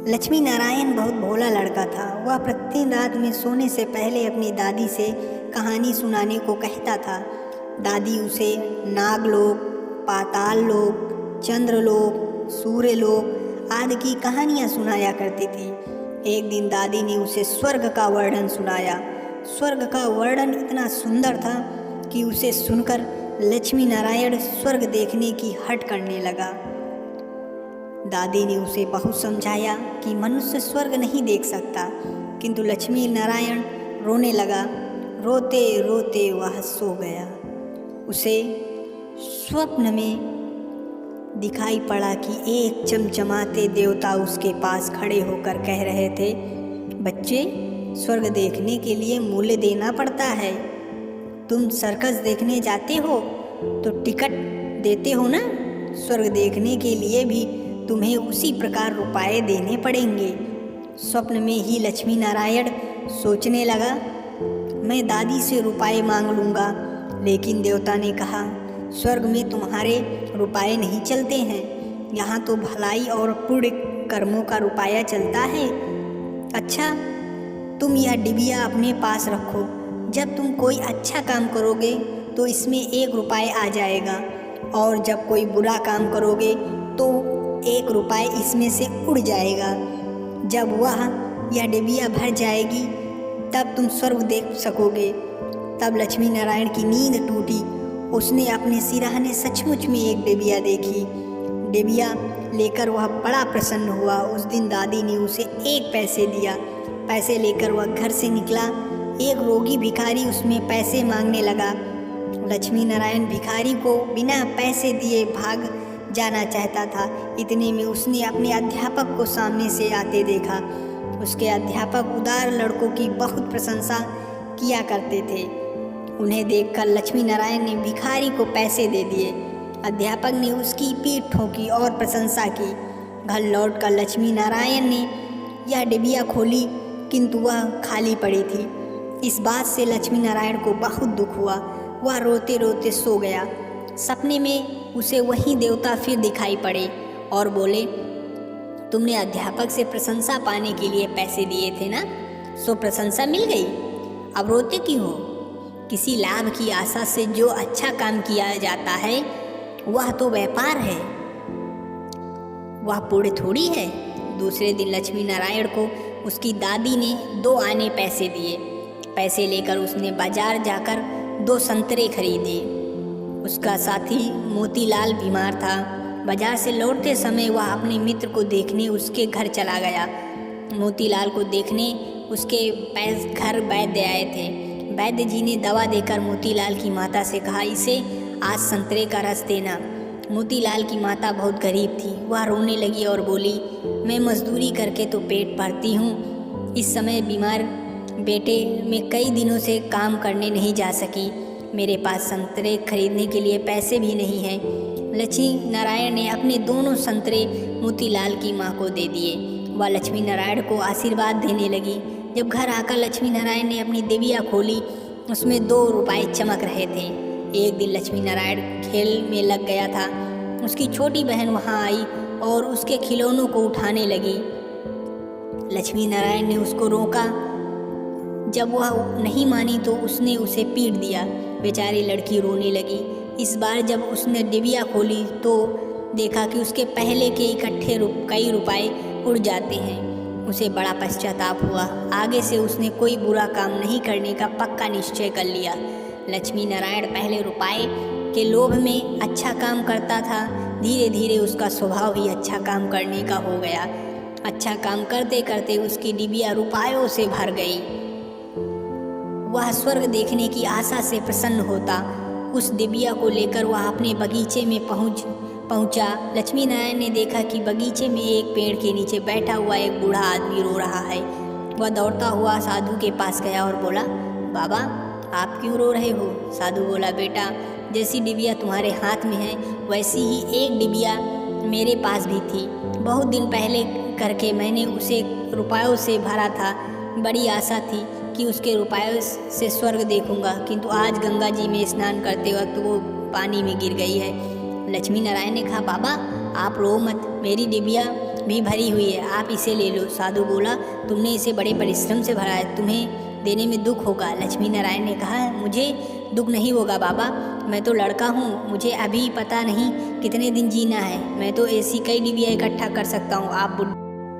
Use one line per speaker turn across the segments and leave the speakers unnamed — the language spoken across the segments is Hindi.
लक्ष्मी नारायण बहुत भोला लड़का था। वह प्रतिदिन रात में सोने से पहले अपनी दादी से कहानी सुनाने को कहता था। दादी उसे नागलोक, पाताल लोक, चंद्रलोक, सूर्यलोक आदि की कहानियाँ सुनाया करती थी। एक दिन दादी ने उसे स्वर्ग का वर्णन सुनाया। स्वर्ग का वर्णन इतना सुंदर था कि उसे सुनकर लक्ष्मी नारायण स्वर्ग देखने की हट करने लगा। दादी ने उसे बहुत समझाया कि मनुष्य स्वर्ग नहीं देख सकता, किंतु लक्ष्मी नारायण रोने लगा। रोते रोते वह सो गया। उसे स्वप्न में दिखाई पड़ा कि एक चमचमाते देवता उसके पास खड़े होकर कह रहे थे, बच्चे, स्वर्ग देखने के लिए मूल्य देना पड़ता है। तुम सर्कस देखने जाते हो तो टिकट देते हो ना, स्वर्ग देखने के लिए भी तुम्हें उसी प्रकार रुपए देने पड़ेंगे। स्वप्न में ही लक्ष्मी नारायण सोचने लगा, मैं दादी से रुपए मांग लूँगा। लेकिन देवता ने कहा, स्वर्ग में तुम्हारे रुपए नहीं चलते हैं, यहाँ तो भलाई और पुण्य कर्मों का रुपया चलता है। अच्छा, तुम यह डिबिया अपने पास रखो। जब तुम कोई अच्छा काम करोगे तो इसमें 1 रुपये आ जाएगा, और जब कोई बुरा काम करोगे तो 1 रुपये इसमें से उड़ जाएगा। जब यह डिबिया भर जाएगी तब तुम स्वर्ग देख सकोगे। तब लक्ष्मी नारायण की नींद टूटी। उसने अपने सिरहाने सचमुच में एक डिबिया देखी। डिबिया लेकर वह बड़ा प्रसन्न हुआ। उस दिन दादी ने उसे 1 पैसे दिया। पैसे लेकर वह घर से निकला। एक रोगी भिखारी उसमें पैसे मांगने लगा। लक्ष्मी नारायण भिखारी को बिना पैसे दिए भाग जाना चाहता था। इतने में उसने अपने अध्यापक को सामने से आते देखा। उसके अध्यापक उदार लड़कों की बहुत प्रशंसा किया करते थे। उन्हें देखकर लक्ष्मी नारायण ने भिखारी को पैसे दे दिए। अध्यापक ने उसकी पीठ ठोकी और प्रशंसा की। घर लौटकर लक्ष्मी नारायण ने यह डिबिया खोली, किंतु वह खाली पड़ी थी। इस बात से लक्ष्मी नारायण को बहुत दुख हुआ। वह रोते रोते सो गया। सपने में उसे वही देवता फिर दिखाई पड़े और बोले, तुमने अध्यापक से प्रशंसा पाने के लिए पैसे दिए थे ना, सो प्रशंसा मिल गई, अब रोते क्यों हो? किसी लाभ की आशा से जो अच्छा काम किया जाता है वह तो व्यापार है, वह पुण्य थोड़ी है। दूसरे दिन लक्ष्मी नारायण को उसकी दादी ने 2 आने पैसे दिए। पैसे लेकर उसने बाजार जाकर 2 संतरे खरीदे। उसका साथी मोतीलाल बीमार था। बाजार से लौटते समय वह अपने मित्र को देखने उसके घर चला गया। मोतीलाल को देखने उसके घर वैद्य आए थे। वैद्य जी ने दवा देकर मोतीलाल की माता से कहा, इसे आज संतरे का रस देना। मोतीलाल की माता बहुत गरीब थी। वह रोने लगी और बोली, मैं मजदूरी करके तो पेट भरती हूँ। इस समय बीमार बेटे मैं कई दिनों से काम करने नहीं जा सकी। मेरे पास संतरे खरीदने के लिए पैसे भी नहीं हैं। लक्ष्मी नारायण ने अपने दोनों संतरे मोतीलाल की माँ को दे दिए। वह लक्ष्मी नारायण को आशीर्वाद देने लगी। जब घर आकर लक्ष्मी नारायण ने अपनी डिबिया खोली, उसमें 2 रुपये चमक रहे थे। एक दिन लक्ष्मी नारायण खेल में लग गया था। उसकी छोटी बहन वहाँ आई और उसके खिलौनों को उठाने लगी। लक्ष्मी नारायण ने उसको रोका। जब वह नहीं मानी तो उसने उसे पीट दिया। बेचारी लड़की रोने लगी। इस बार जब उसने डिबिया खोली तो देखा कि उसके पहले के इकट्ठे कई रुपए उड़ जाते हैं। उसे बड़ा पश्चाताप हुआ। आगे से उसने कोई बुरा काम नहीं करने का पक्का निश्चय कर लिया। लक्ष्मी नारायण पहले रुपए के लोभ में अच्छा काम करता था। धीरे धीरे उसका स्वभाव ही अच्छा काम करने का हो गया। अच्छा काम करते करते उसकी डिबिया रुपयों से भर गई। वह स्वर्ग देखने की आशा से प्रसन्न होता। उस डिबिया को लेकर वह अपने बगीचे में पहुंचा। लक्ष्मी नारायण ने देखा कि बगीचे में एक पेड़ के नीचे बैठा हुआ एक बूढ़ा आदमी रो रहा है। वह दौड़ता हुआ साधु के पास गया और बोला, बाबा, आप क्यों रो रहे हो? साधु बोला, बेटा, जैसी डिबिया तुम्हारे हाथ में है वैसी ही एक डिबिया मेरे पास भी थी। बहुत दिन पहले करके मैंने उसे रुपयों से भरा था। बड़ी आशा थी कि उसके रुपयों से स्वर्ग देखूंगा, किंतु आज गंगा जी में स्नान करते वक्त वो पानी में गिर गई है। लक्ष्मी नारायण ने कहा, बाबा आप रो मत, मेरी डिबिया भी भरी हुई है, आप इसे ले लो। साधु बोला, तुमने इसे बड़े परिश्रम से भरा है, तुम्हें देने में दुख होगा। लक्ष्मी नारायण ने कहा, मुझे दुख नहीं होगा बाबा, मैं तो लड़का हूँ, मुझे अभी पता नहीं कितने दिन जीना है, मैं तो ऐसी कई डिबिया इकट्ठा कर सकता हूँ।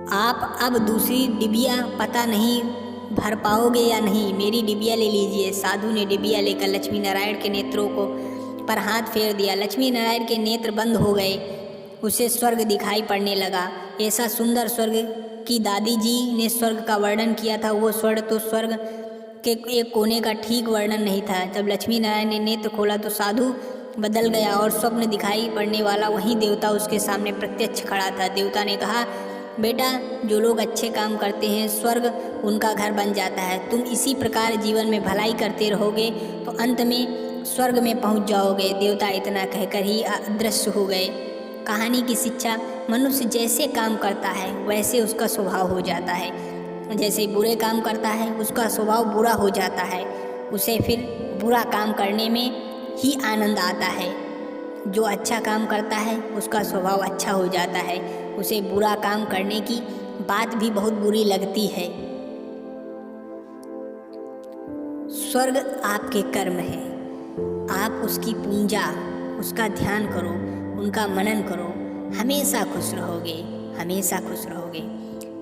आप अब दूसरी डिबिया पता नहीं भर पाओगे या नहीं, मेरी डिबिया ले लीजिए। साधु ने डिबिया लेकर लक्ष्मी नारायण के नेत्रों को पर हाथ फेर दिया। लक्ष्मी नारायण के नेत्र बंद हो गए, उसे स्वर्ग दिखाई पड़ने लगा। ऐसा सुंदर स्वर्ग कि दादी जी ने स्वर्ग का वर्णन किया था, वो स्वर्ग के एक कोने का ठीक वर्णन नहीं था। जब लक्ष्मी नारायण ने नेत्र खोला तो साधु बदल गया और स्वप्न दिखाई पड़ने वाला वही देवता उसके सामने प्रत्यक्ष खड़ा था। देवता ने कहा, बेटा, जो लोग अच्छे काम करते हैं स्वर्ग उनका घर बन जाता है। तुम इसी प्रकार जीवन में भलाई करते रहोगे तो अंत में स्वर्ग में पहुंच जाओगे। देवता इतना कहकर ही अदृश्य हो गए। कहानी की शिक्षा, मनुष्य जैसे काम करता है वैसे उसका स्वभाव हो जाता है। जैसे बुरे काम करता है उसका स्वभाव बुरा हो जाता है, उसे फिर बुरा काम करने में ही आनंद आता है। जो अच्छा काम करता है उसका स्वभाव अच्छा हो जाता है, उसे बुरा काम करने की बात भी बहुत बुरी लगती है। स्वर्ग आपके कर्म है, आप उसकी पूजा, उसका ध्यान करो, उनका मनन करो, हमेशा खुश रहोगे, हमेशा खुश रहोगे।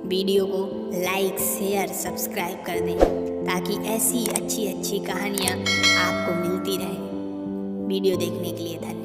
वीडियो को लाइक, शेयर, सब्सक्राइब कर दें ताकि ऐसी अच्छी अच्छी कहानियाँ आपको मिलती रहें। वीडियो देखने के लिए धन्यवाद।